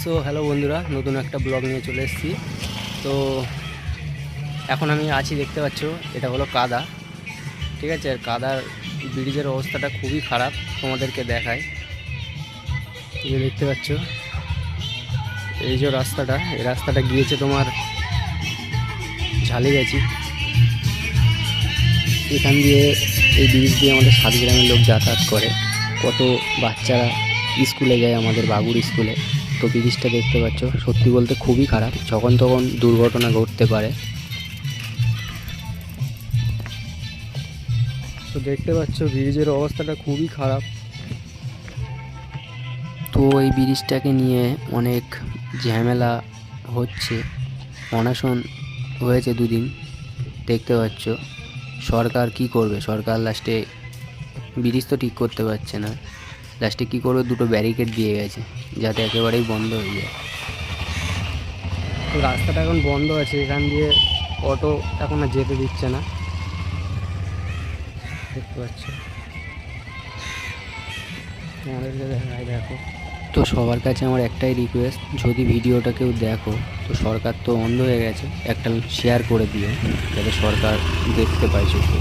So hello বন্ধুরা, নতুন একটা ব্লগ নিয়ে চলে এসেছি। তো এখন আমি আছি, দেখতে পাচ্ছ এটা হলো কাদা। ঠিক আছে, আর কাদার ব্রিজের অবস্থাটা খুবই খারাপ, তোমাদেরকে দেখায়। এই যে দেখতে পাচ্ছ, এই যে রাস্তাটা, এই রাস্তাটা গিয়েছে তোমার ঝালিগাছি। এখান দিয়ে, এই ব্রিজ দিয়ে আমাদের সাতগ্রামের লোক যাতায়াত করে। কত বাচ্চারা স্কুলে যায়, আমাদের বাগুড় স্কুলে। তো ব্রিজটা দেখতে পাচ্ছ, সত্যি বলতে খুবই খারাপ, যখন তখন দুর্ঘটনা ঘটতে পারে। তো দেখতে পাচ্ছ ব্রিজের অবস্থাটা খুবই খারাপ। তো এই ব্রিজটাকে নিয়ে অনেক ঝামেলা হচ্ছে, অনশন হয়েছে দুদিন। দেখতে পাচ্ছ সরকার কি করবে, সরকার লাস্টে ব্রিজ তো ঠিক করতে পারছে না, লাস্টে কী করবে, দুটো ব্যারিকেড দিয়ে গেছে যাতে একেবারেই বন্ধ হয়ে যায়। তো রাস্তাটা এখন বন্ধ আছে, এখান দিয়ে অটো এখন আর যেতে দিচ্ছে না, দেখতে পাচ্ছ। তোমাদেরকে দেখায়, দেখো। তো সবার কাছে আমার একটাই রিকোয়েস্ট, যদি ভিডিওটা কেউ দেখো, তো সরকার তো বন্ধ হয়ে গেছে, একটা শেয়ার করে দিও যাতে সরকার দেখতে পায় চোখে।